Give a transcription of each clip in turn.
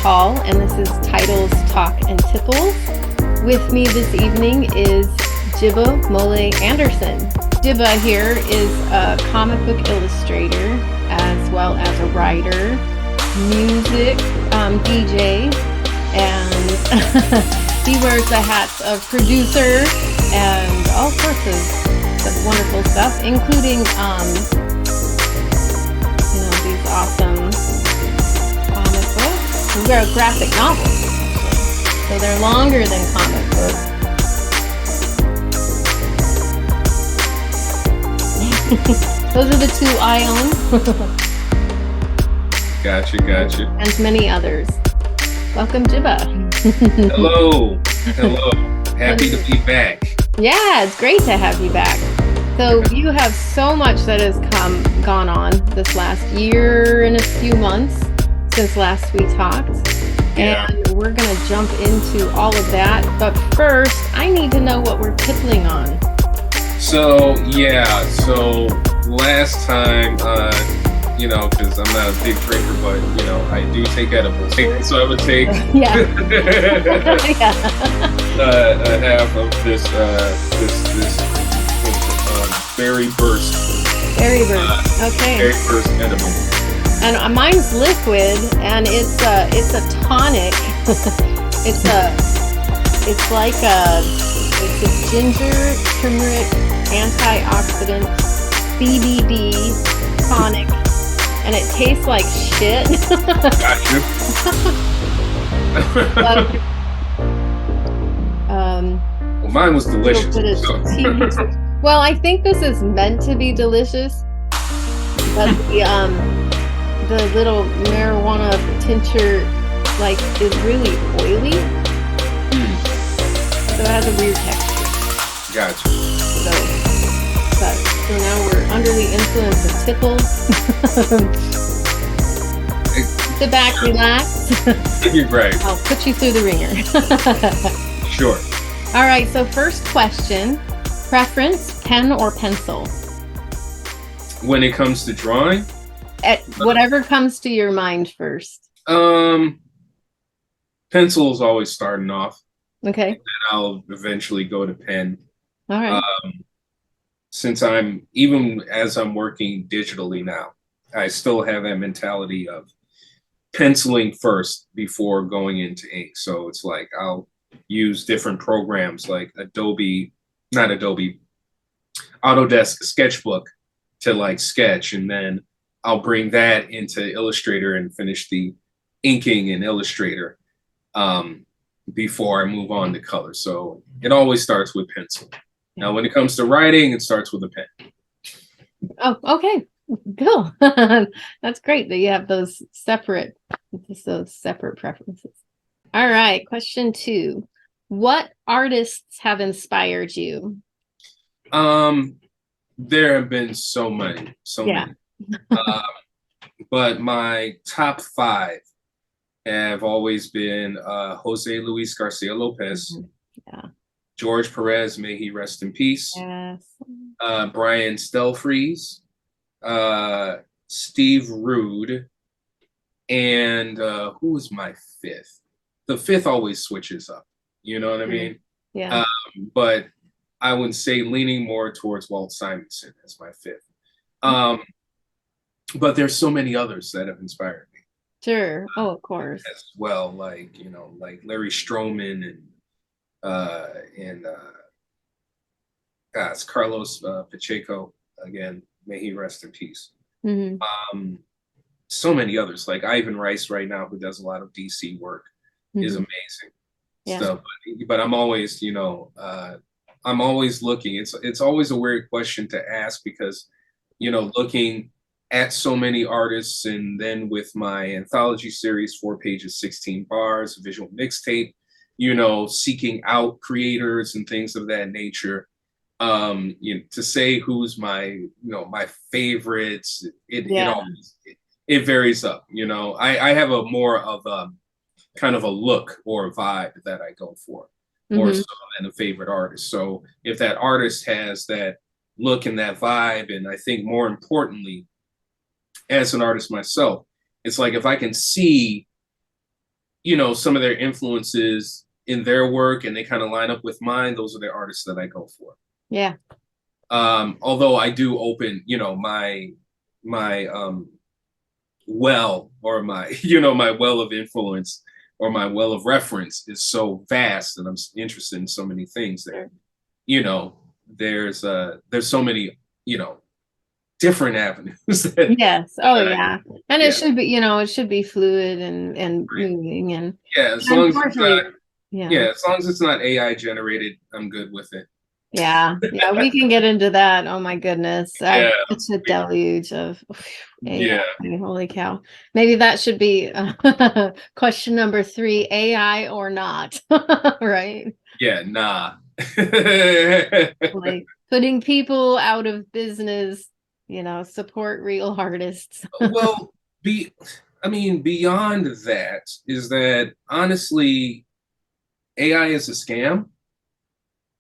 Paul, and this is Titles, Talk, and Tipples. With me this evening is Jiba Anderson. Jiba here is a comic book illustrator, as well as a writer, music, DJ, and he wears the hats of producer and all sorts of wonderful stuff, including these awesome comic books. They're graphic novels, so they're longer than comic books. Those are the two I own. Gotcha. And many others. Welcome, Jiba. Hello. Happy to be back. Yeah, it's great to have you back. So you have so much that has gone on this last year and a few months since last we talked. Yeah. And we're going to jump into all of that. But first, I need to know what we're tippling on. So last time, because I'm not a big drinker, but, I do take edibles. So I would take a half of this berry burst. Okay. Berry burst edible. And mine's liquid, and it's a tonic. it's a ginger, turmeric, antioxidant, CBD tonic, and it tastes like shit. Gotcha. Well, mine was delicious. Well, I think this is meant to be delicious, but the little marijuana tincture is really oily, so it has a weird texture. Gotcha. So now we're under the influence of Tipples. Sit back, relax. You're right. I'll put you through the ringer. Sure. All right, so first question. Preference, pen or pencil? When it comes to drawing? Whatever comes to your mind first. Pencil is always starting off. Okay. And then I'll eventually go to pen. All right. Since even as I'm working digitally now, I still have that mentality of penciling first before going into ink. So it's like I'll use different programs like Autodesk Sketchbook to sketch, and then I'll bring that into Illustrator and finish the inking in Illustrator before I move on to color. So it always starts with pencil. Now, when it comes to writing, it starts with a pen. Oh, okay. Cool. That's great that you have those separate preferences. All right. Question 2. What artists have inspired you? There have been so many. But my top 5 have always been Jose Luis Garcia Lopez, George Perez, may he rest in peace, Brian Stelfreeze, Steve Rude, and who was my 5th? The 5th always switches up, you know what I mean? Yeah. But I would say leaning more towards Walt Simonson as my 5th. But there's so many others that have inspired me. Sure. Oh, of course. As well, like Larry Stroman and it's Carlos Pacheco, again, may he rest in peace. Mm-hmm. So many others, like Ivan Rice right now, who does a lot of DC work, is amazing. Yeah. Stuff. But I'm always, I'm always looking. It's always a weird question to ask because, looking at so many artists, and then with my anthology series, 4 pages, 16 bars, visual mixtape, seeking out creators and things of that nature. To say who's my favorites, it varies up. I have a more of a kind of a look or a vibe that I go for, more so than a favorite artist. So if that artist has that look and that vibe, and I think more importantly, as an artist myself, it's like if I can see you know, some of their influences in their work and they kind of line up with mine, those are the artists that I go for. Yeah. Although I do open, you know, my well, or my, you know, my well of influence or my well of reference is so vast and I'm interested in so many things that, you know, there's so many, you know, different avenues that, Yes. Oh yeah. And it yeah. should be, you know, it should be fluid and Right. moving and Yeah, as long as it's unfortunately, not, yeah. yeah, as long as it's not AI generated, I'm good with it. Yeah. Yeah. We can get into that. Oh my goodness. Yeah. It's a deluge of AI. Yeah. Holy cow. Maybe that should be question number 3, AI or not. Right? Yeah, nah. Like putting people out of business, you know, support real artists. Well, I mean, beyond that is that honestly, AI is a scam.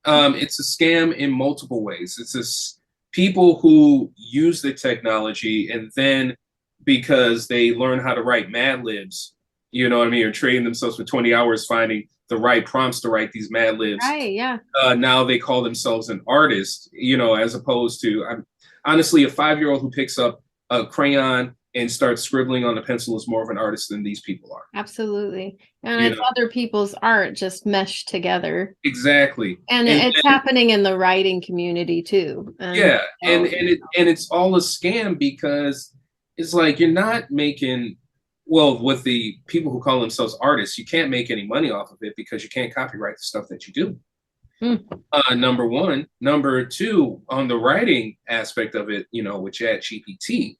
It's a scam in multiple ways. People who use the technology and then because they learn how to write Mad Libs, you know what I mean, or train themselves for 20 hours finding the right prompts to write these Mad Libs. Right, yeah. Now they call themselves an artist, you know, as opposed to, honestly, a 5-year-old who picks up a crayon and starts scribbling on a pencil is more of an artist than these people are. Absolutely. And You it's know? other people's art just meshed together. Exactly. And it's happening in the writing community too. Yeah, and it's all a scam because it's like you're not making, well, with the people who call themselves artists, you can't make any money off of it because you can't copyright the stuff that you do. Number one. Number two, on the writing aspect of it, you know, with ChatGPT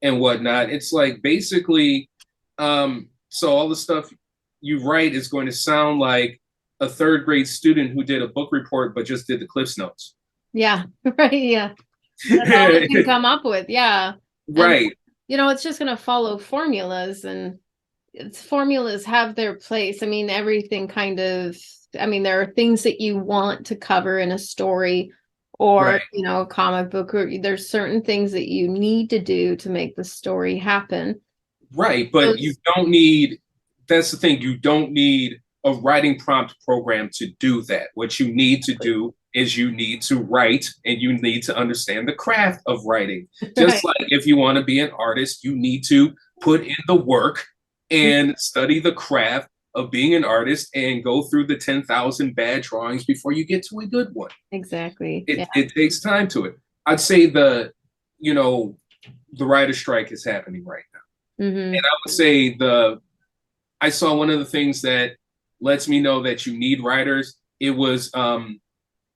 and whatnot, it's like basically, so all the stuff you write is going to sound like a 3rd grade student who did a book report but just did the Cliffs Notes. Yeah, right. Yeah. That's all we can come up with. Yeah. Right. And, you know, it's just going to follow formulas and formulas have their place. I mean, everything kind of, I mean, there are things that you want to cover in a story or, Right. you know, a comic book, or there's certain things that you need to do to make the story happen. Right. But you don't need, that's the thing, you don't need a writing prompt program to do that. What you need to do is you need to write and you need to understand the craft of writing. Just like if you want to be an artist, you need to put in the work and study the craft of being an artist and go through the 10,000 bad drawings before you get to a good one. Exactly. It takes time to it. I'd say the writer strike is happening right now. And I would say I saw one of the things that lets me know that you need writers. It was not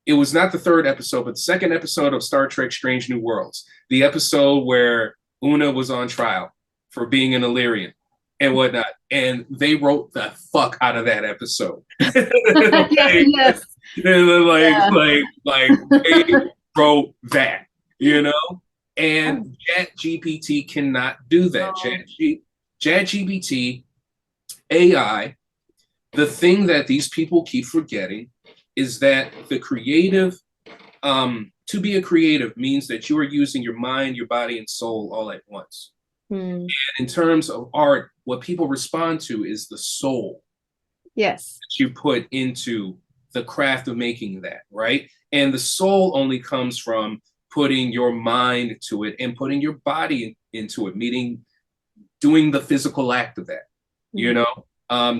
the 3rd episode, but the 2nd episode of Star Trek Strange New Worlds. The episode where Una was on trial for being an Illyrian and whatnot. And they wrote the fuck out of that episode. Yes. Like they wrote that, you know? And ChatGPT cannot do that. ChatGPT, AI, the thing that these people keep forgetting is that the creative, to be a creative means that you are using your mind, your body, and soul all at once. And in terms of art, what people respond to is the soul. Yes. That you put into the craft of making that, right? And the soul only comes from putting your mind to it and putting your body into it, meaning doing the physical act of that. You know,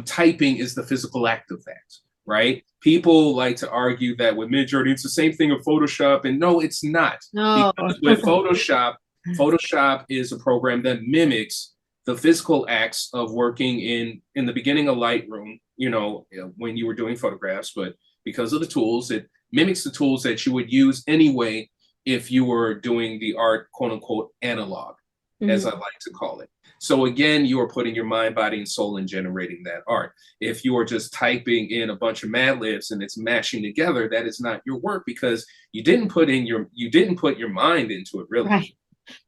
typing is the physical act of that, right? People like to argue that with Midjourney, it's the same thing with Photoshop, and no, it's not. No. Because with Photoshop is a program that mimics the physical acts of working in the beginning of Lightroom, you know, when you were doing photographs, but because of the tools, it mimics the tools that you would use anyway if you were doing the art, quote unquote, analog, as I like to call it. So again, you are putting your mind, body, and soul in generating that art. If you are just typing in a bunch of Mad Libs and it's mashing together, that is not your work because you didn't put your mind into it, really. Right.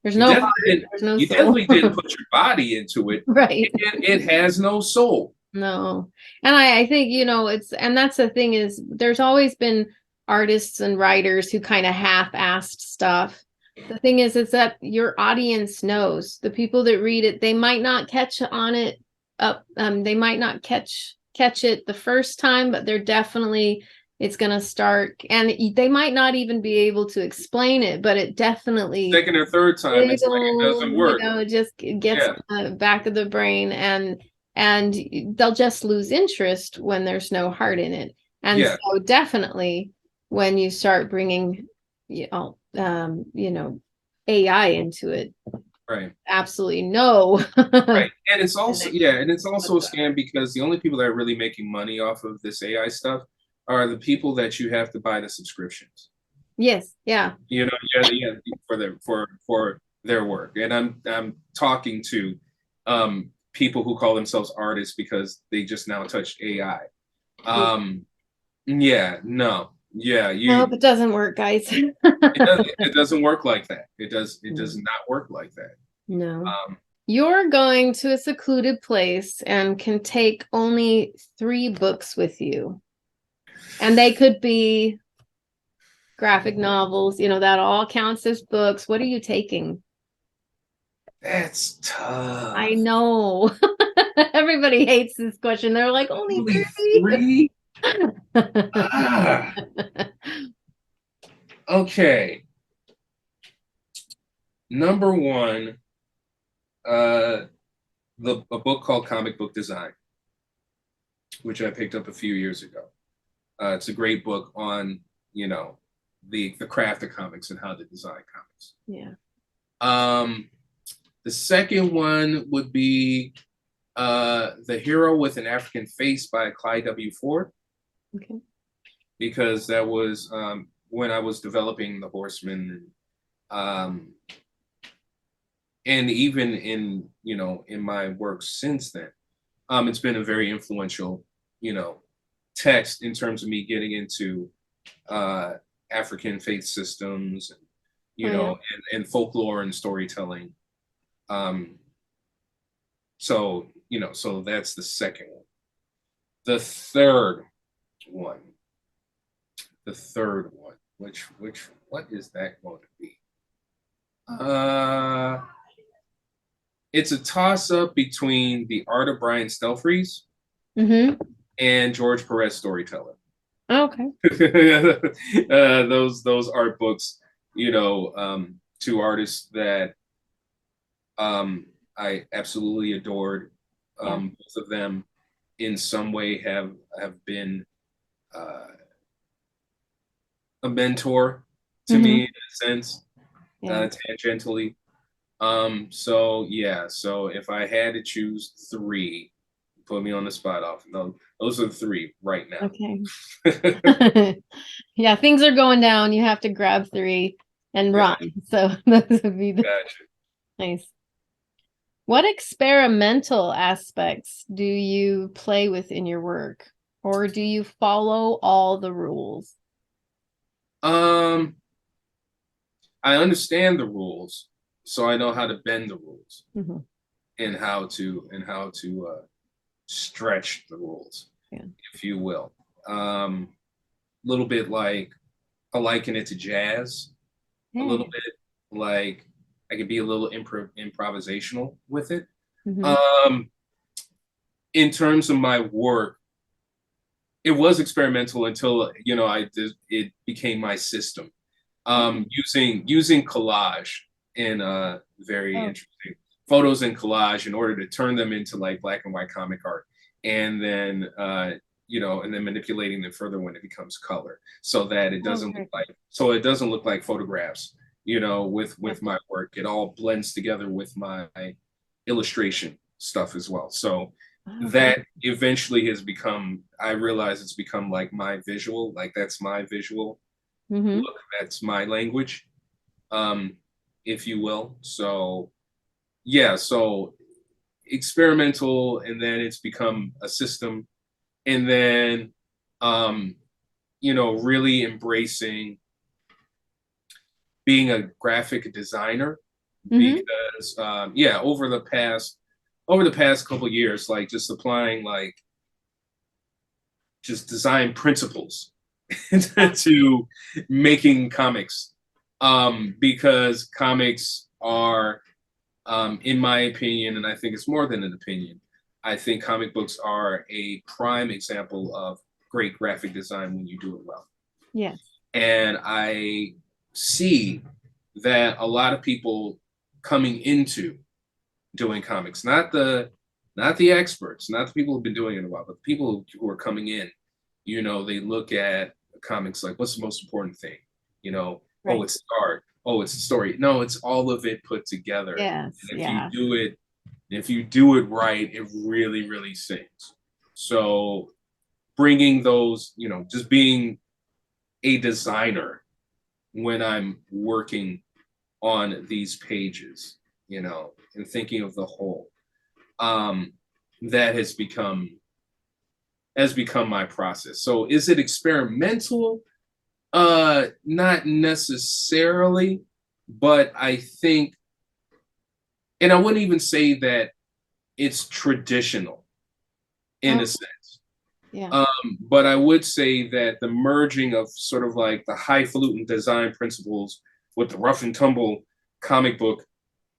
There's You no definitely didn't put your body into it. Right. It has no soul. No. And I think, you know, and that's the thing is there's always been artists and writers who kind of half-assed stuff. The thing is that your audience knows. The people that read it, they might not catch on it up. They might not catch it the first time, but they're definitely, it's going to start, and they might not even be able to explain it, but it definitely, second or third time, it's like it doesn't work. it just gets on the back of the brain, and they'll just lose interest when there's no heart in it. And so definitely when you start bringing, AI into it, right? Absolutely no. Right, and it's also and it's also a scam, because the only people that are really making money off of this AI stuff are the people that you have to buy the subscriptions. Yes, yeah. For their work, and I'm talking to people who call themselves artists because they just now touched AI. No, it doesn't work, guys. it doesn't work like that. It does not work like that. No. You're going to a secluded place and can take only 3 books with you. And they could be graphic novels, that all counts as books. What are you taking? That's tough. I know. Everybody hates this question. They're like, only 3? Okay. Number 1, a book called Comic Book Design, which I picked up a few years ago. It's a great book on, the craft of comics and how to design comics. Yeah. The second one would be The Hero with an African Face by Clyde W. Ford. Okay. Because that was when I was developing the Horsemen, and even in in my work since then, it's been a very influential text in terms of me getting into African faith systems, and folklore and storytelling. So that's the second one. The third one, what is that going to be? It's a toss-up between The Art of Brian Stelfreeze and George Perez Storyteller. Okay. Those art books, 2 artists that I absolutely adored. Both of them in some way have been a mentor to me, in a sense, tangentially. So if I had to choose 3, put me on the spot off. No, those are the 3 right now. Okay. Yeah, things are going down. You have to grab 3 and run. So those would be nice. What experimental aspects do you play with in your work, or do you follow all the rules? I understand the rules, so I know how to bend the rules, and how to stretch the rules, if you will. A little bit like I liken it to jazz. A little bit like I could be a little improvisational with it. In terms of my work, it was experimental until it became my system. Using collage in very interesting photos in collage in order to turn them into like black and white comic art, and then and then manipulating them further when it becomes color, so that it doesn't look like photographs. With my work, it all blends together with my illustration stuff as well. So that eventually has become, I realize it's become like my visual, like that's my visual look, that's my language, if you will. So so experimental, and then it's become a system, and then really embracing being a graphic designer, because over the past couple of years, like just applying like just design principles to making comics, because comics are, in my opinion, and I think it's more than an opinion, I think comic books are a prime example of great graphic design when you do it well. Yes. And I see that a lot of people coming into doing comics, not the experts, not the people who've been doing it a while, but the people who are coming in, you know, they look at comics like, what's the most important thing? You know, Right. oh, it's the art. Oh, it's the story. No, it's all of it put together. Yes. And Yeah. if you do it right, it really, really sings. So bringing those, you know, just being a designer when I'm working on these pages, you know, and thinking of the whole, that has become my process. So is it experimental? Not necessarily, but I think, and I wouldn't even say that it's traditional in a sense. Yeah. But I would say that the merging of sort of like the highfalutin design principles with the rough and tumble comic book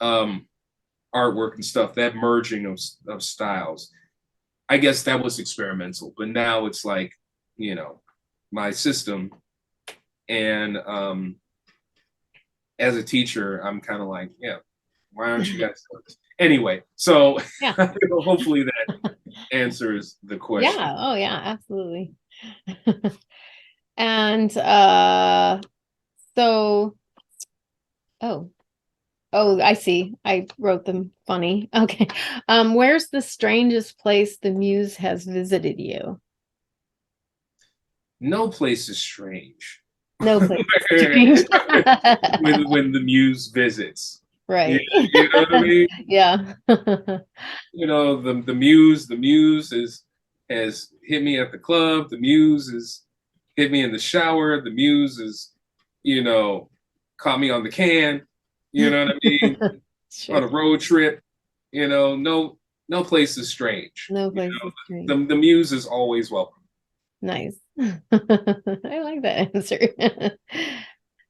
artwork and stuff, that merging of styles, I guess that was experimental. But now it's like, you know, my system. And as a teacher, I'm kind of like, yeah, why aren't you guys doing this? Anyway, so Yeah. hopefully that answers the question. Yeah. Oh, yeah, absolutely. And so, oh, I see. I wrote them funny. Okay. Where's the strangest place the muse has visited you? No place is strange. No place is strange. when the muse visits. Right. You know what I mean? Yeah. You know, the muse has hit me at the club. The muse has hit me in the shower. The muse is, you know, caught me on the can. You know what I mean? Sure. On a road trip. You know, no place is strange. No place is strange. The muse is always welcome. Nice. I like that answer.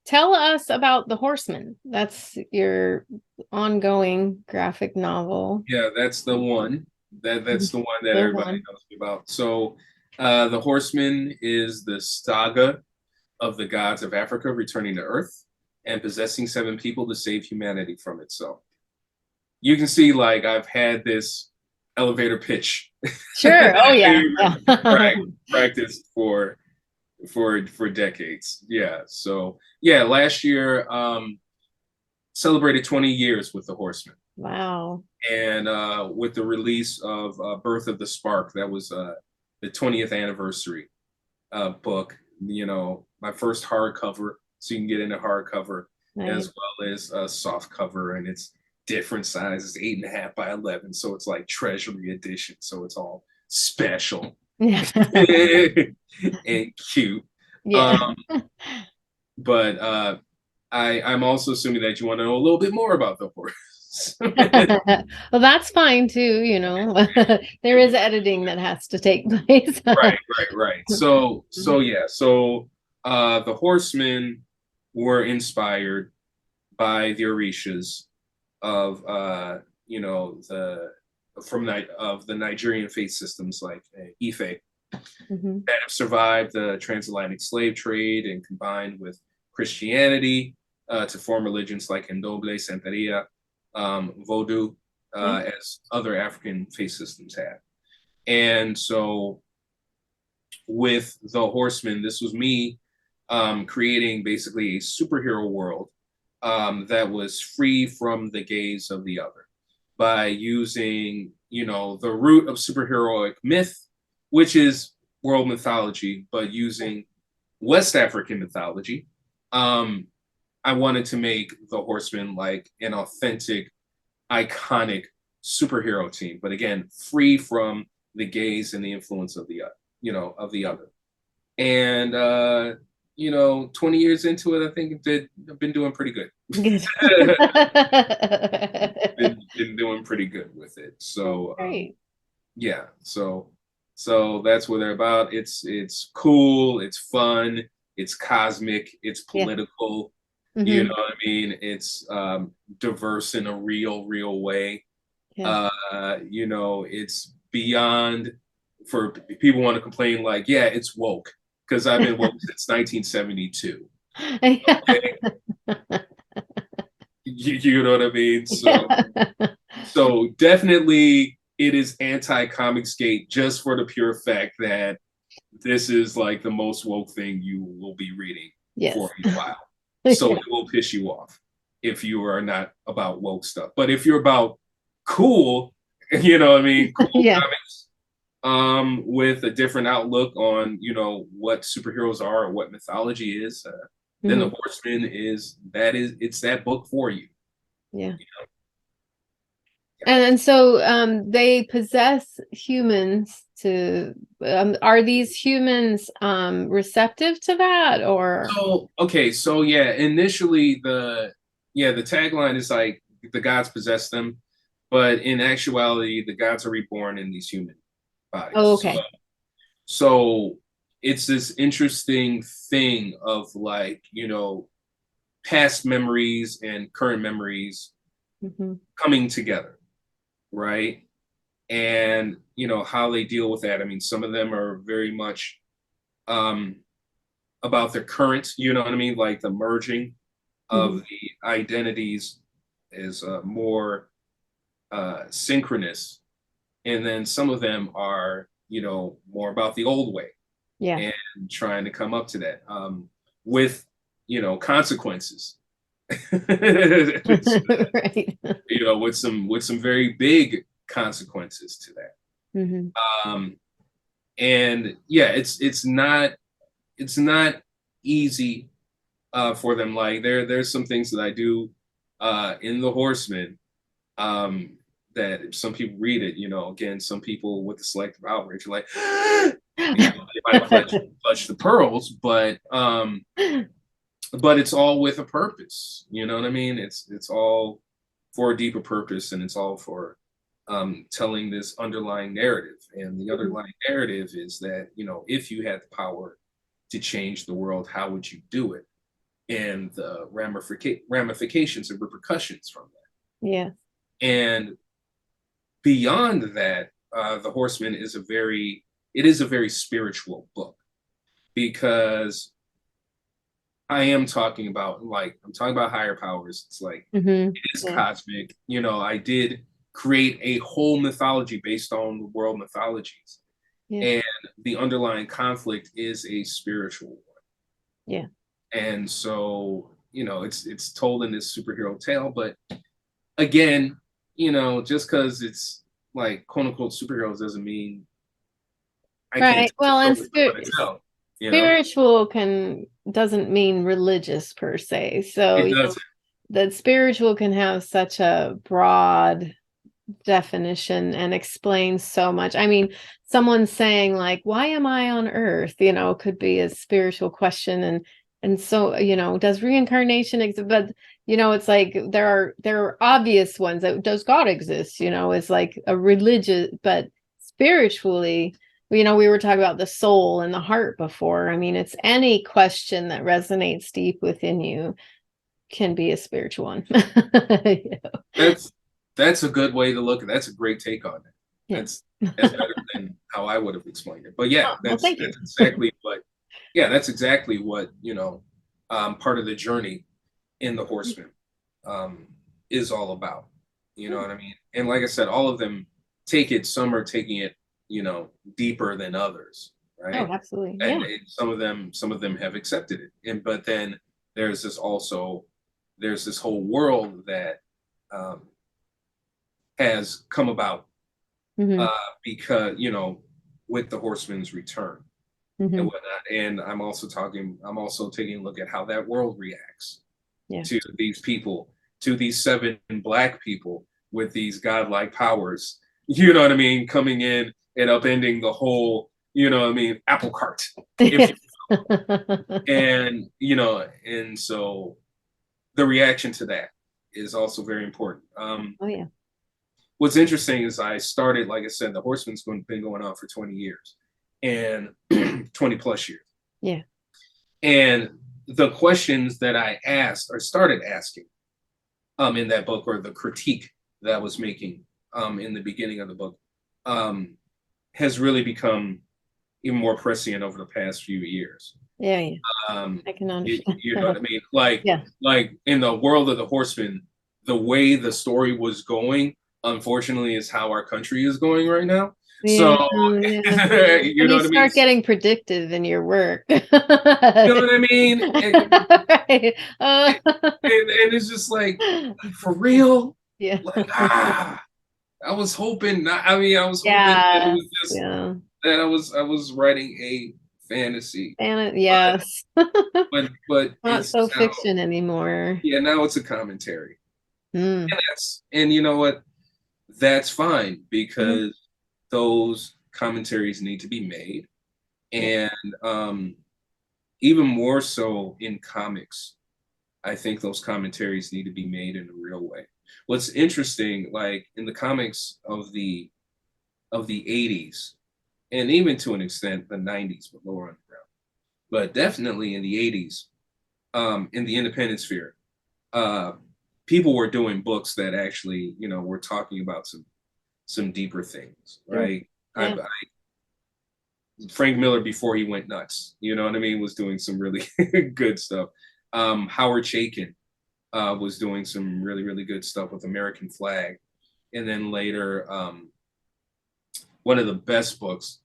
Tell us about The Horsemen. That's your ongoing graphic novel. Yeah, that's the one. That's the one that The everybody one. knows me about. So, The Horseman is the saga of the gods of Africa returning to Earth and possessing 7 people to save humanity from itself. You can see, like, I've had this elevator pitch. Sure. Oh yeah. Practiced for decades. Yeah. So yeah, last year celebrated 20 years with The Horseman. Wow. And with the release of Birth of the Spark, that was the 20th anniversary book, you know, my first hardcover, so you can get into hardcover, Nice. as well as a soft cover, and it's different sizes, 8.5 by 11, so it's like treasury edition, so it's all special Yeah. and cute. Yeah. But I'm also assuming that you want to know a little bit more about the horse. Well, that's fine too, you know. There is editing that has to take place. Right. So yeah. So the Horsemen were inspired by the Orishas of you know, of the Nigerian faith systems like Ife that have survived the transatlantic slave trade and combined with Christianity to form religions like Ndoble, Santeria, Vodou, as other African faith systems have. And so with The Horsemen, this was me creating basically a superhero world that was free from the gaze of the other by using, you know, the root of superheroic myth, which is world mythology, but using West African mythology. I wanted to make The Horsemen like an authentic, iconic superhero team, but again, free from the gaze and the influence of the other. And you know, 20 years into it, I think I've been doing pretty good. Good. been doing pretty good with it. So Great. yeah, so that's what they're about. It's cool, it's fun, it's cosmic, it's political. You know what I mean? It's diverse in a real way. You know, it's beyond, for people want to complain like, yeah, it's woke, because I've been woke since 1972. Okay? You know what I mean? So definitely it is anti-Comicsgate, just for the pure fact that this is like the most woke thing you will be reading for a while. So it will piss you off if you are not about woke stuff. But if you're about cool, you know what I mean, cool comics, with a different outlook on, you know, what superheroes are or what mythology is, then the Horsemen it's that book for you. Yeah. You know? And so they possess humans to are these humans receptive to that, or? So okay, so yeah, initially the tagline is like the gods possess them, but in actuality the gods are reborn in these human bodies. Oh, okay. So it's this interesting thing of like, you know, past memories and current memories coming together, right? And you know how they deal with that. I mean, some of them are very much about their current, you know what I mean, like the merging of the identities is more synchronous, and then some of them are, you know, more about the old way, and trying to come up to that with, you know, consequences. Right. You know, with some very big consequences to that. And yeah, it's not easy for them. Like there's some things that I do in the Horsemen that if some people read it, you know, again, some people with the selective outrage are like, you know, they might clutch the pearls, but it's all with a purpose. You know what I mean? It's all for a deeper purpose, and it's all for telling this underlying narrative. And the underlying narrative is that, you know, if you had the power to change the world, how would you do it? And the ramifications and repercussions from that. Yeah. And beyond that, the Horseman is a very spiritual book, because I'm talking about higher powers. It's like it is cosmic. You know, I did create a whole mythology based on the world mythologies, and the underlying conflict is a spiritual one. Yeah. And so, you know, it's told in this superhero tale, but again, you know, just because it's like quote unquote superheroes doesn't mean I can't. Well, and spiritual doesn't mean religious per se. So it doesn't. That spiritual can have such a broad definition and explain so much. I mean, someone saying like, why am I on earth, you know, could be a spiritual question. And so, you know, does reincarnation exist? But, you know, it's like there are obvious ones. That does God exist, you know, is like a religious, but spiritually, you know, we were talking about the soul and the heart before. I mean, it's any question that resonates deep within you can be a spiritual one. You know? That's a good way to look at it. That's a great take on it. Yeah. That's better than how I would have explained it. But yeah, that's exactly what. Yeah, that's exactly what, you know, part of the journey in the Horsemen is all about. You know what I mean? And like I said, all of them take it. Some are taking it, you know, deeper than others, right? Oh, absolutely. And some of them have accepted it. But then there's this whole world that has come about because, you know, with the Horsemen's return and whatnot. And I'm also taking a look at how that world reacts to these people, to these 7 Black people with these godlike powers, you know what I mean, coming in and upending the whole, you know what I mean, apple cart. And, you know, and so the reaction to that is also very important. What's interesting is I started, like I said, the Horsemen's been going on for 20 years and 20 plus years. Yeah. And the questions that I asked or started asking in that book, or the critique that I was making in the beginning of the book, has really become even more prescient over the past few years. Yeah, yeah. Um, I can understand. you know what I mean? Yeah. Like in the world of the Horsemen, the way the story was going, unfortunately, is how our country is going right now. So, Yeah, yeah. you When know you what I mean? start getting predictive in your work. You know what I mean? Right. And it's just like, for real? Yeah. Like, I was hoping not, I was hoping that it Yeah. was just Yeah. that I was writing a fantasy, And yes. but Not it's so now, fiction anymore. yeah, now it's a commentary. Mm. And you know what? That's fine Mhm. because those commentaries need to be made. Yeah. And even more so in comics, I think those commentaries need to be made in a real way. What's interesting, like in the comics of the 80s, and even to an extent the 90s with lower underground, but definitely in the 80s, in the independent sphere, uh, people were doing books that actually, you know, were talking about some deeper things, Sure. right? Yeah. Frank Miller before he went nuts, you know what I mean, was doing some really good stuff. Howard Chaykin was doing some really really good stuff with American Flag, and then later one of the best books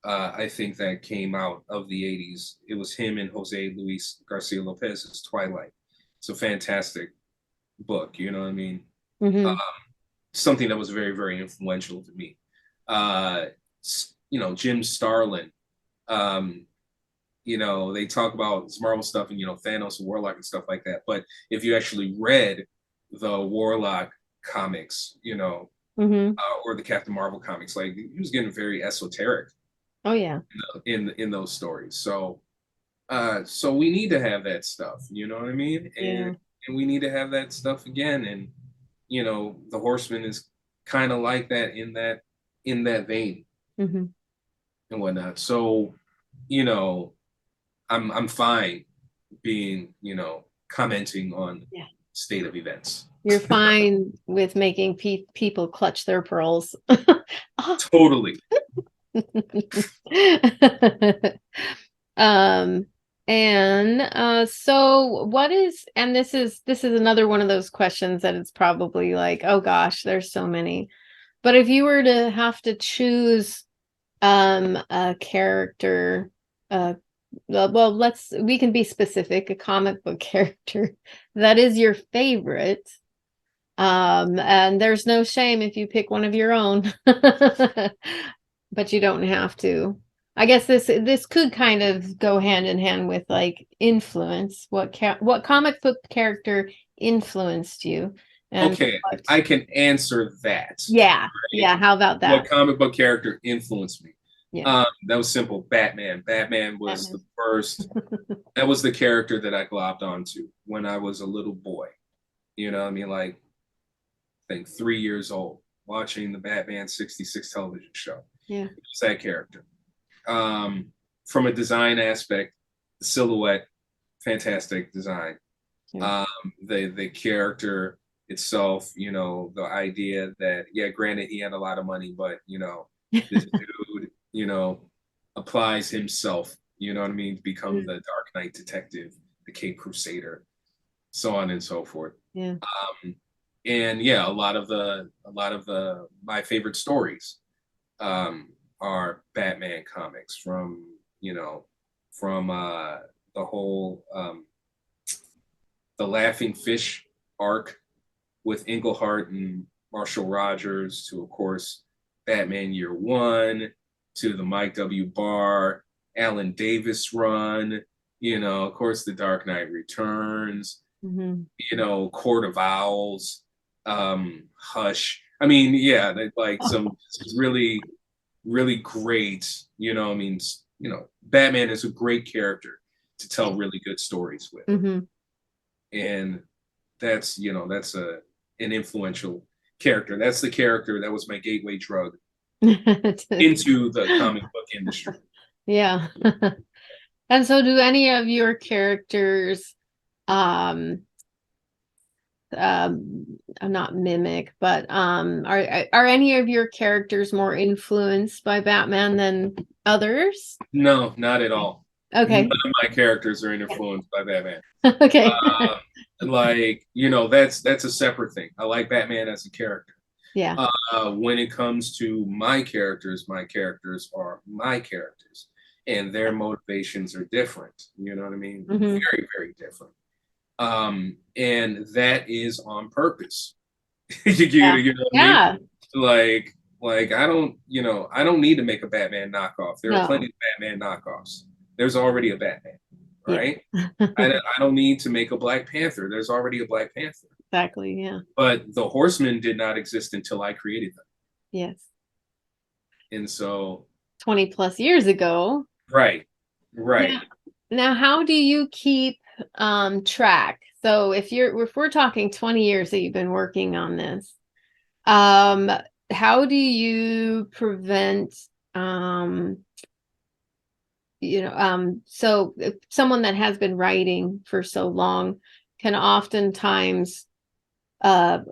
I think that came out of the 80s. It was him and Jose Luis Garcia Lopez's Twilight. It's a fantastic book, you know what I mean? Uh, Hmm. something that was very, very influential to me. Uh, you know, Jim Starlin. Um, you know, they talk about Marvel stuff and, you know, Thanos and Warlock and stuff like that. But if you actually read the Warlock comics, you know, Hmm. or the Captain Marvel comics, like he was getting very esoteric Oh yeah. in those stories. So so we need to have that stuff, you know what I mean? Yeah. And we need to have that stuff again. And you know, the Horseman is kind of like that in that vein Hmm. and whatnot. So, you know, I'm fine being, you know, commenting on Yeah. state of events. You're fine with making people clutch their pearls. Ah. Totally. Um, and so what is, and this is another one of those questions that it's probably like, oh gosh, there's so many. But if you were to have to choose a character, well, we can be specific, a comic book character that is your favorite. And there's no shame if you pick one of your own. But you don't have to. I guess this could kind of go hand in hand with like influence. What comic book character influenced you? And Okay, what, I can answer that. yeah, Right? yeah, how about What that? comic book character influenced me? Yeah. That was simple. Batman. Batman was the Batman. first. That was the character that I globbed onto when I was a little boy. You know, what I mean, like I think 3 years old, watching the Batman '66 television show. Yeah. It was that character. Um, from a design aspect, the silhouette, fantastic design. Yeah. Um, the character itself, you know, the idea that yeah, granted he had a lot of money, but you know, this dude, you know, applies himself, you know what I mean, to become the Dark Knight detective, the Cape Crusader, so on and so forth. Yeah. And yeah, a lot of the my favorite stories are Batman comics from you know from the whole the Laughing Fish arc with Englehart and Marshall Rogers to, of course, Batman Year One, to the Mike W. Barr, Alan Davis run, you know, of course, The Dark Knight Returns, Hmm. you know, Court of Owls, Hush. I mean, yeah, like some really, really great, you know, I mean, you know, Batman is a great character to tell really good stories with. Hmm. And that's you know that's an influential character. That's the character that was my gateway drug into the comic book industry. Yeah. And so do any of your characters um not mimic, but are any of your characters more influenced by Batman than others? No, not at all. None Okay. of my characters are influenced by Batman. Okay. Like, you know, that's a separate thing. I like Batman as a character. Yeah. When it comes to my characters are my characters, and their motivations are different. You know what I mean? Very, very different. And that is on purpose. You know what I mean? Like I don't, you know, I don't need to make a Batman knockoff. There are plenty of Batman knockoffs. There's already a Batman, right? I don't need to make a Black Panther. There's already a Black Panther. Exactly, yeah. But the Horsemen did not exist until I created them. Yes. And so 20 plus years ago. Right. Now, how do you keep track? So if we're talking 20 years that you've been working on this, how do you prevent so someone that has been writing for so long can oftentimes mess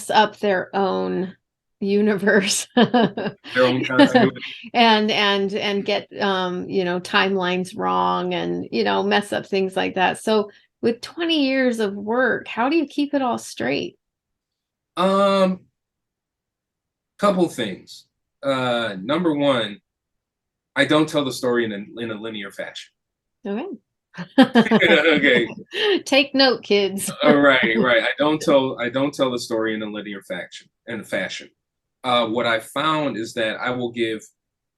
up their own universe their own continuity. and get timelines wrong and mess up things like that. So with 20 years of work, how do you keep it all straight? Couple things. Number one, I don't tell the story in a linear fashion. Okay. Okay. Take note, kids. Right. I don't tell the story in a linear fashion. What I found is that I will give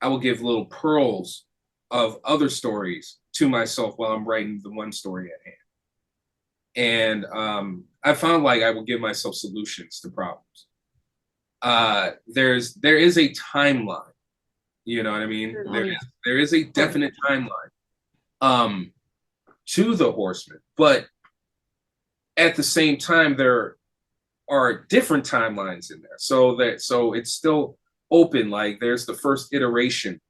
little pearls of other stories to myself while I'm writing the one story at hand. And I found like I will give myself solutions to problems. There is a timeline. You know what I mean? There is a definite timeline to the Horsemen, but at the same time there are different timelines in there. So it's still open. Like there's the first iteration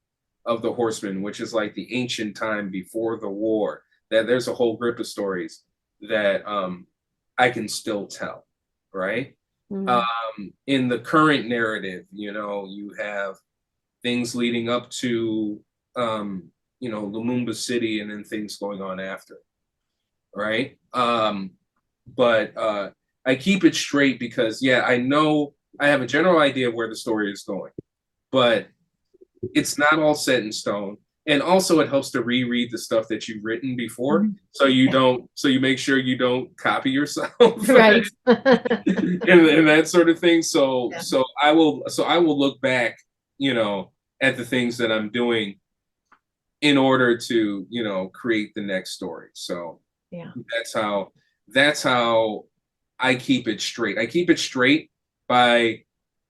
of the Horsemen, which is like the ancient time before the war. That there's a whole grip of stories that I can still tell, right? In the current narrative, you have things leading up to Lumumba City and then things going on after, right? But I keep it straight because I know I have a general idea of where the story is going, but it's not all set in stone. And also it helps to reread the stuff that you've written before, so you make sure you don't copy yourself, right? and that sort of thing. So I will look back, at the things that I'm doing in order to, create the next story. So that's how I keep it straight. I keep it straight by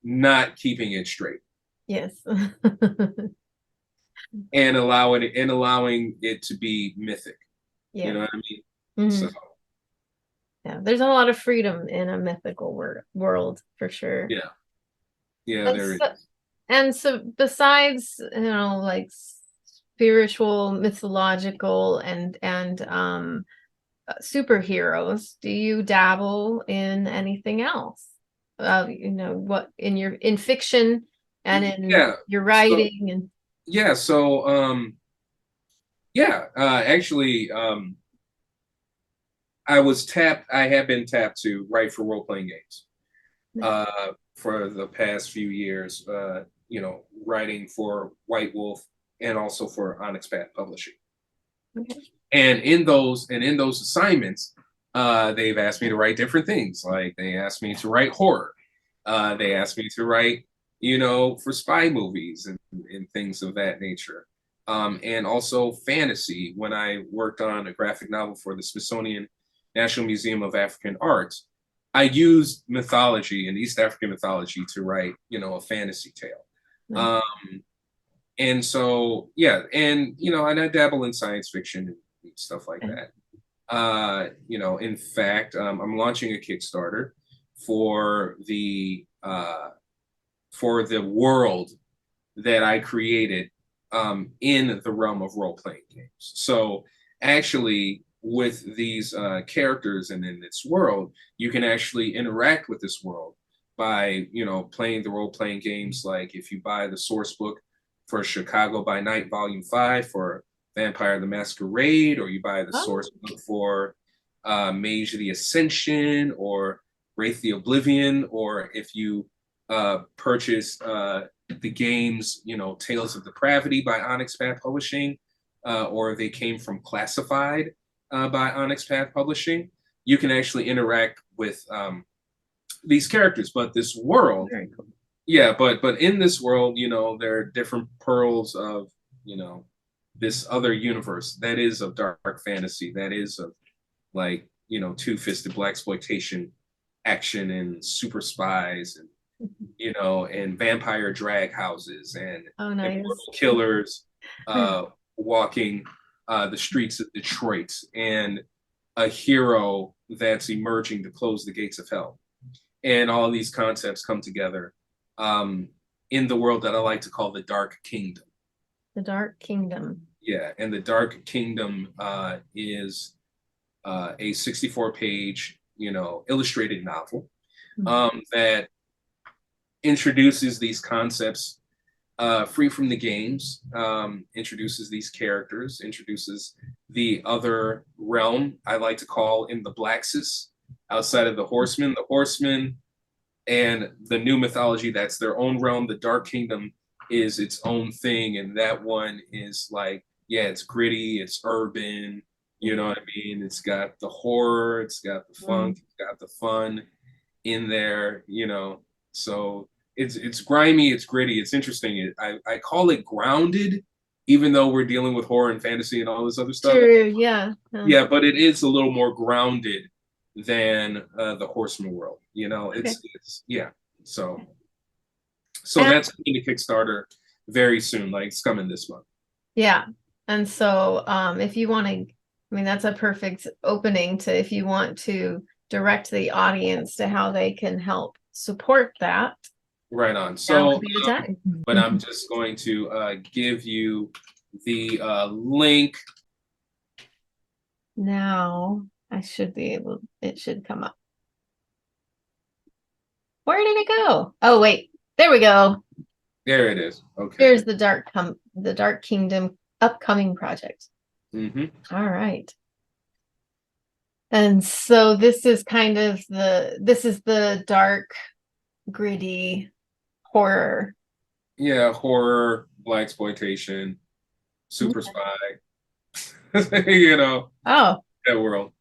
not keeping it straight. Yes. and allowing it to be mythic. You know what I mean? So there's a lot of freedom in a mythical world for sure. There is. And so besides like spiritual, mythological and superheroes, do you dabble in anything else? What in fiction and in your writing actually I have been tapped to write for role-playing games for the past few years, writing for White Wolf and also for Onyx Path Publishing. And in those assignments, they've asked me to write different things. Like they asked me to write horror. They asked me to write, for spy movies and things of that nature. And also fantasy. When I worked on a graphic novel for the Smithsonian National Museum of African Art, I used mythology and East African mythology to write, a fantasy tale. And so, and I dabble in science fiction and stuff like that. In fact, I'm launching a Kickstarter for the world that I created in the realm of role-playing games. So actually, with these characters and in this world, you can actually interact with this world by, playing the role-playing games. Like if you buy the source book for Chicago by Night Volume 5 for Vampire the Masquerade, or you buy the source book for Mage of the Ascension or Wraith the Oblivion, or if you purchase the games, Tales of Depravity by Onyx Path Publishing, or they came from Classified by Onyx Path Publishing, you can actually interact with these characters. But this world, Very cool. yeah, but in this world, there are different pearls of, this other universe that is of dark fantasy, that is of like, two-fisted blaxploitation action and super spies and and vampire drag houses and immortal killers walking the streets of Detroit, and a hero that's emerging to close the gates of hell. And all these concepts come together in the world that I like to call the Dark Kingdom. The Dark Kingdom. Yeah, and the Dark Kingdom is a 64-page, illustrated novel that introduces these concepts free from the games, introduces these characters, introduces the other realm I like to call in the Blaxis, outside of the Horsemen. The Horsemen and the new mythology, that's their own realm. The Dark Kingdom is its own thing, and that one is like, yeah, it's gritty, it's urban, you know what I mean? It's got the horror, it's got the funk, it's got the fun in there, so it's grimy, it's gritty, it's interesting. I call it grounded, even though we're dealing with horror and fantasy and all this other stuff. True, yeah. Yeah, but it is a little more grounded than the Horseman world. It's yeah. So that's coming to Kickstarter very soon. Like it's coming this month. Yeah, and so if you want to, that's a perfect opening to, if you want to direct the audience to how they can help support that. Right on. So, but I'm just going to give you the link. Now I should be able, it should come up. Where did it go? Oh, wait, there we go. There it is. Okay. Here's the Dark Kingdom upcoming project. All right. And so this is kind of the dark, gritty horror. Yeah, horror, blaxploitation, super spy. Oh, that world.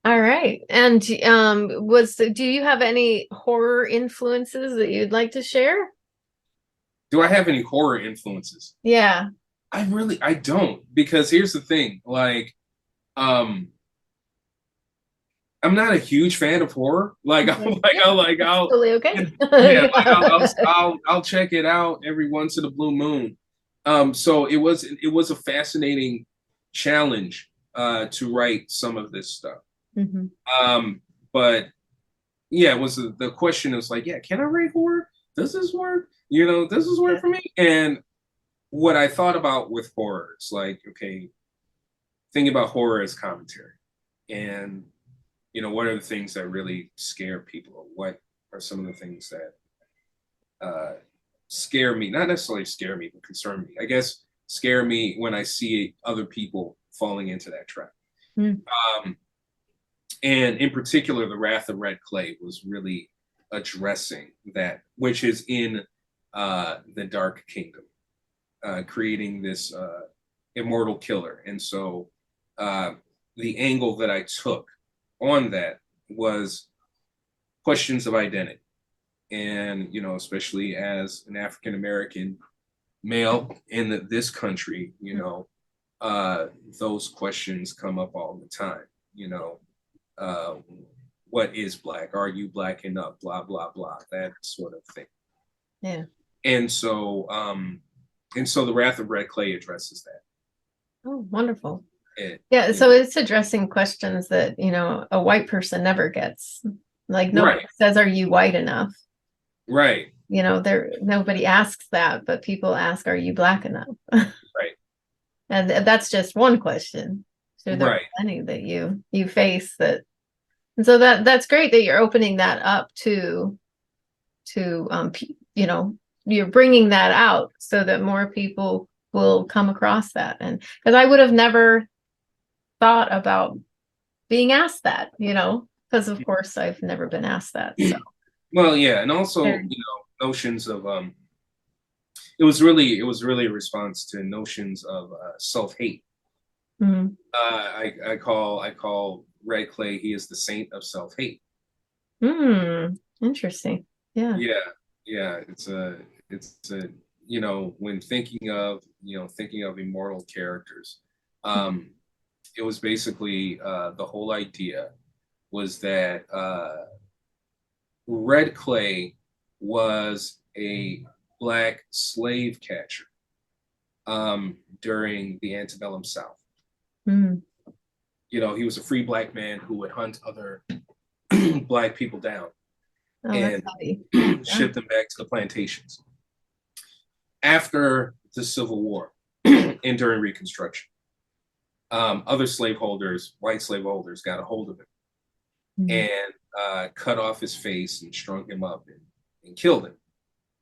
All right. And do you have any horror influences that you'd like to share? Do I have any horror influences? Yeah. I don't, because here's the thing, like, I'm not a huge fan of horror. Like, I'll totally okay. Yeah, like I'll check it out every once in a blue moon. So it was a fascinating challenge to write some of this stuff. But yeah, it was the question was like, yeah, can I write horror? Does this work? Does this work for me? And what I thought about with horror, it's like, okay, think about horror as commentary, and what are the things that really scare people? What are some of the things that scare me? Not necessarily scare me, but concern me. I guess scare me when I see other people falling into that trap. And in particular, The Wrath of Red Clay was really addressing that, which is in the Dark Kingdom, creating this immortal killer. And so the angle that I took on that was questions of identity. And, especially as an African American male in this country, those questions come up all the time. What is Black? Are you Black enough? Blah, blah, blah, that sort of thing. Yeah. And so The Wrath of Red Clay addresses that. Oh, wonderful. Yeah, so it's addressing questions that, a white person never gets. Like nobody says, are you white enough? Right. Nobody asks that, but people ask, are you Black enough? Right. And that's just one question. So there are Right. plenty that you face that, and so that's great that you're opening that up to you know, you're bringing that out so that more people will come across that. And because I would have never thought about being asked that, you know, because of course I've never been asked that. So Well, yeah, and also, notions of it was really a response to notions of self-hate. Mhm. I call Red Clay, he is the saint of self-hate. Interesting. Yeah. Yeah, it's a when thinking of immortal characters, it was basically the whole idea was that Red Clay was a black slave catcher during the antebellum South. Mm. He was a free black man who would hunt other black people down Oh, and that's ship them back to the plantations. After the Civil War and during Reconstruction, other slaveholders, white slaveholders, got a hold of him and cut off his face and strung him up and killed him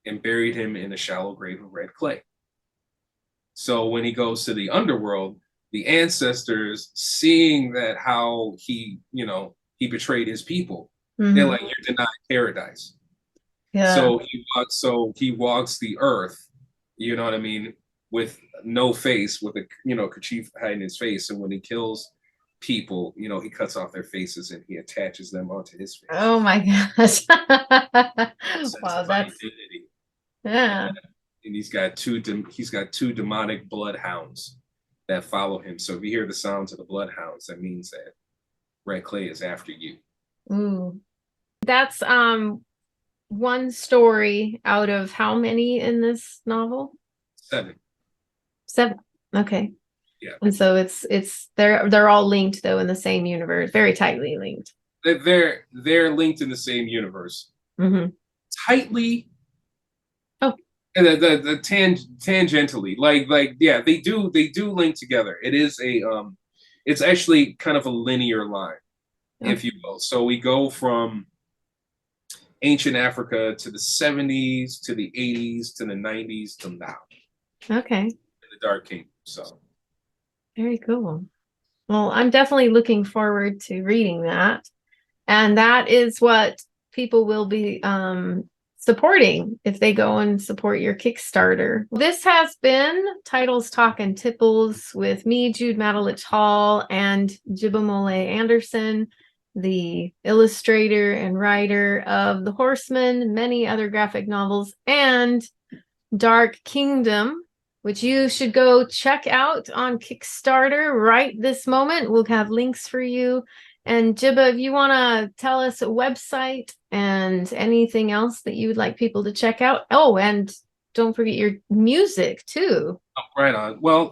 and buried him in a shallow grave of red clay. So when he goes to the underworld, the ancestors, seeing that how he betrayed his people, they're like, you're denied paradise. Yeah. So he walks the earth, you know what I mean, with no face, with a kerchief hiding his face. And when he kills people, he cuts off their faces and he attaches them onto his face. Oh my gosh. Wow, that's identity. yeah. And he's got two demonic bloodhounds that follow him. So if you hear the sounds of the bloodhounds, that means that Red Clay is after you. Ooh. That's one story out of how many in this novel? 7. Okay. Yeah. And so it's they're all linked though in the same universe, very tightly linked. They're linked in the same universe. Tightly. Oh. And the tangentially, like yeah, they do link together. It is it's actually kind of a linear line, if you will. So we go from ancient Africa to the 70s, to the 80s, to the 90s, to now. Okay. In the Dark Kingdom. So very cool. Well, I'm definitely looking forward to reading that. And that is what people will be supporting if they go and support your Kickstarter. This has been Titles, Talk, and Tipples with me, Jude Madelich Hall, and Jibamoleianderson, the illustrator and writer of The Horsemen, many other graphic novels, and Dark Kingdom, which you should go check out on Kickstarter right this moment. We'll have links for you. And Jiba, if you want to tell us a website and anything else that you would like people to check out. Oh, and don't forget your music too. Oh, right on. Well,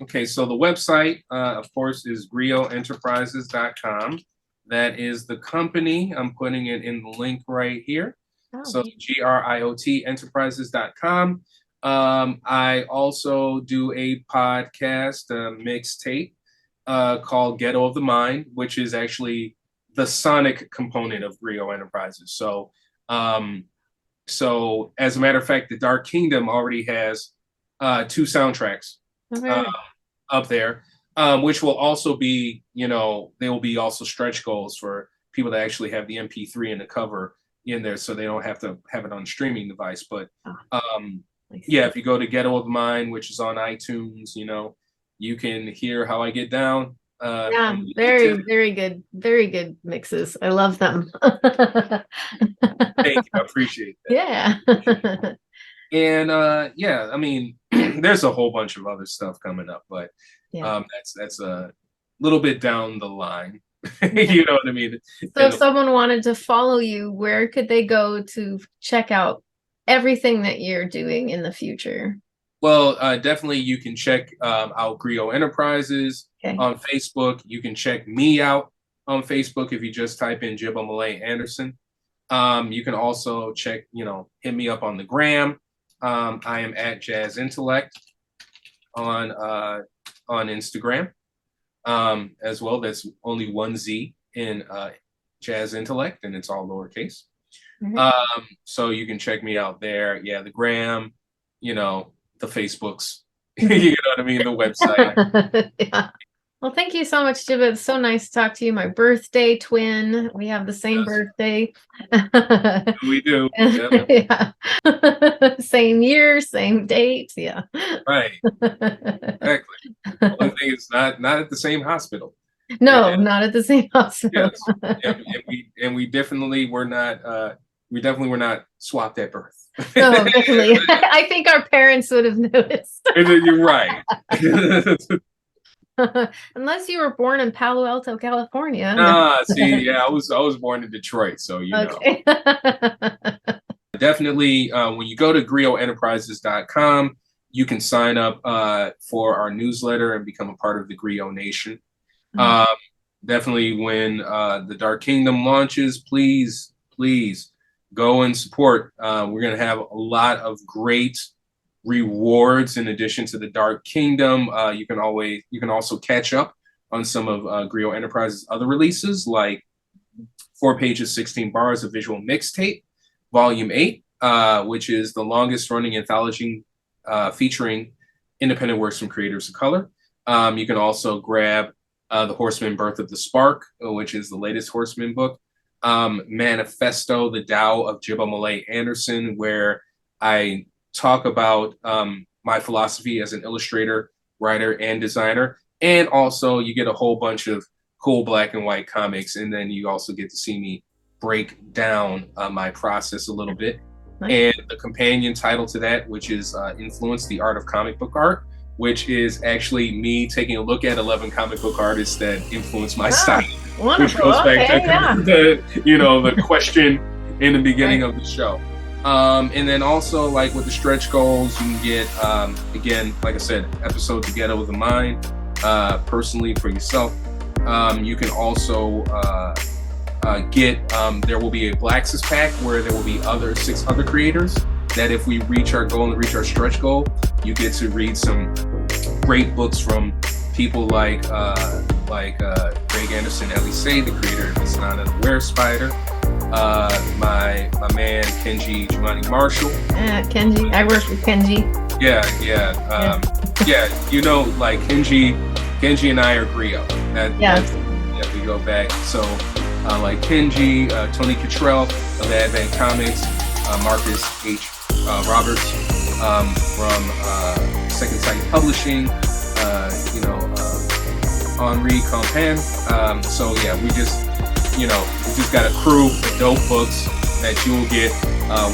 okay, so the website, of course, is grioenterprises.com. That is the company. I'm putting it in the link right here. Oh. So GRIOT enterprises.com. I also do a podcast, mixtape, called Ghetto of the Mind, which is actually the sonic component of Griot Enterprises. So, so as a matter of fact, the Dark Kingdom already has 2 soundtracks up there, which will also be, they will be also stretch goals for people to actually have the MP3 and the cover in there, so they don't have to have it on a streaming device. But yeah, if you go to Ghetto of the Mind, which is on iTunes, you can hear how I get down. Yeah, very good mixes. I love them. Thank you. I appreciate that. Yeah. And yeah, I mean, there's a whole bunch of other stuff coming up, but that's a little bit down the line. You know what I mean? So if someone wanted to follow you, where could they go to check out everything that you're doing in the future? Well, definitely you can check out Griot Enterprises on Facebook. You can check me out on Facebook if you just type in Jibamoleianderson. You can also check, hit me up on the gram. I am at Jazz Intellect on Instagram. as well. That's only one Z in Jazz Intellect, and it's all lowercase. So you can check me out there. Yeah, the gram, the Facebooks, you know what I mean, the website. Yeah. Well, thank you so much, Jiba. It's so nice to talk to you. My birthday twin. We have the same birthday. We do. Yeah. Same year, same date. Yeah. Right. Exactly. One thing is not at the same hospital. No, not at the same hospital. Yes. And we definitely were not were not swapped at birth. No, definitely. I think our parents would have noticed. You're right. Unless you were born in Palo Alto, California. See, yeah, I was born in Detroit, so okay. Definitely, when you go to griotenterprises.com, you can sign up for our newsletter and become a part of the Griot Nation. Definitely, when the Dark Kingdom launches, please go and support. We're going to have a lot of great rewards in addition to the Dark Kingdom. You can also catch up on some of Griot Enterprises' other releases, like 4 pages, 16 bars, a visual mixtape, Volume 8, which is the longest running anthology featuring independent works from creators of color. You can also grab the Horsemen Birth of the Spark, which is the latest Horsemen book. Manifesto, the Tao of Jibamoleianderson, where I talk about my philosophy as an illustrator, writer, and designer. And also you get a whole bunch of cool black and white comics. And then you also get to see me break down my process a little bit. Nice. And the companion title to that, which is Influence, the Art of Comic Book Art, which is actually me taking a look at 11 comic book artists that influenced my style. Wonderful. Which goes back to the question in the beginning of the show. And then also, like with the stretch goals, you can get, again, like I said, episode Together with a Mind, personally for yourself. You can also get, there will be a Blacks's pack where there will be 6 other creators that if we reach our goal and reach our stretch goal, you get to read some great books from people like Greg Anderson Elise, the creator of It's Not a Were Spider. My man Kenji Jumani Marshall. Kenji, I work with Kenji. Yeah. Like Kenji and I are Griot. We go back. So like Kenji, Tony Cottrell of Advent Comics, Marcus H. Roberts from Second Sight Publishing, Henri Campan. So yeah, we just got a crew of dope books that you will get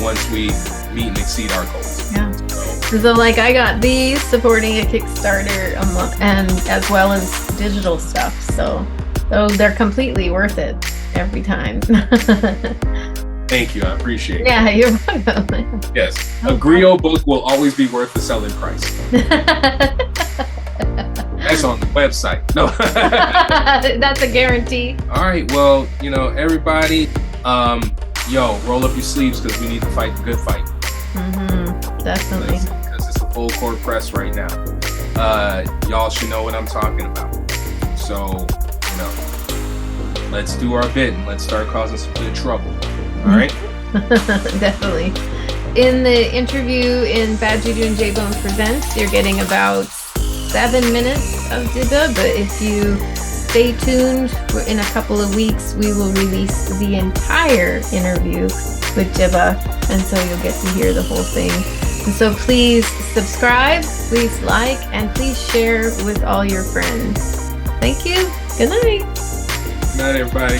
once we meet and exceed our goals. Yeah. So like I got these supporting a Kickstarter and as well as digital stuff. So they're completely worth it every time. Thank you. I appreciate it. Yeah, you're welcome. Yes. A Griot book will always be worth the selling price. That's on the website. No. That's a guarantee. All right. Well, everybody, roll up your sleeves because we need to fight the good fight. Definitely. Because it's a full court press right now. Y'all should know what I'm talking about. So, let's do our bit and let's start causing some good trouble. All right? Definitely. In the interview in Bad Juju and J-Bone Presents, you're getting about 7 minutes of Jiba, but if you stay tuned, in a couple of weeks, we will release the entire interview with Jiba, and so you'll get to hear the whole thing. And so please subscribe, please like, and please share with all your friends. Thank you. Good night. Good night, everybody.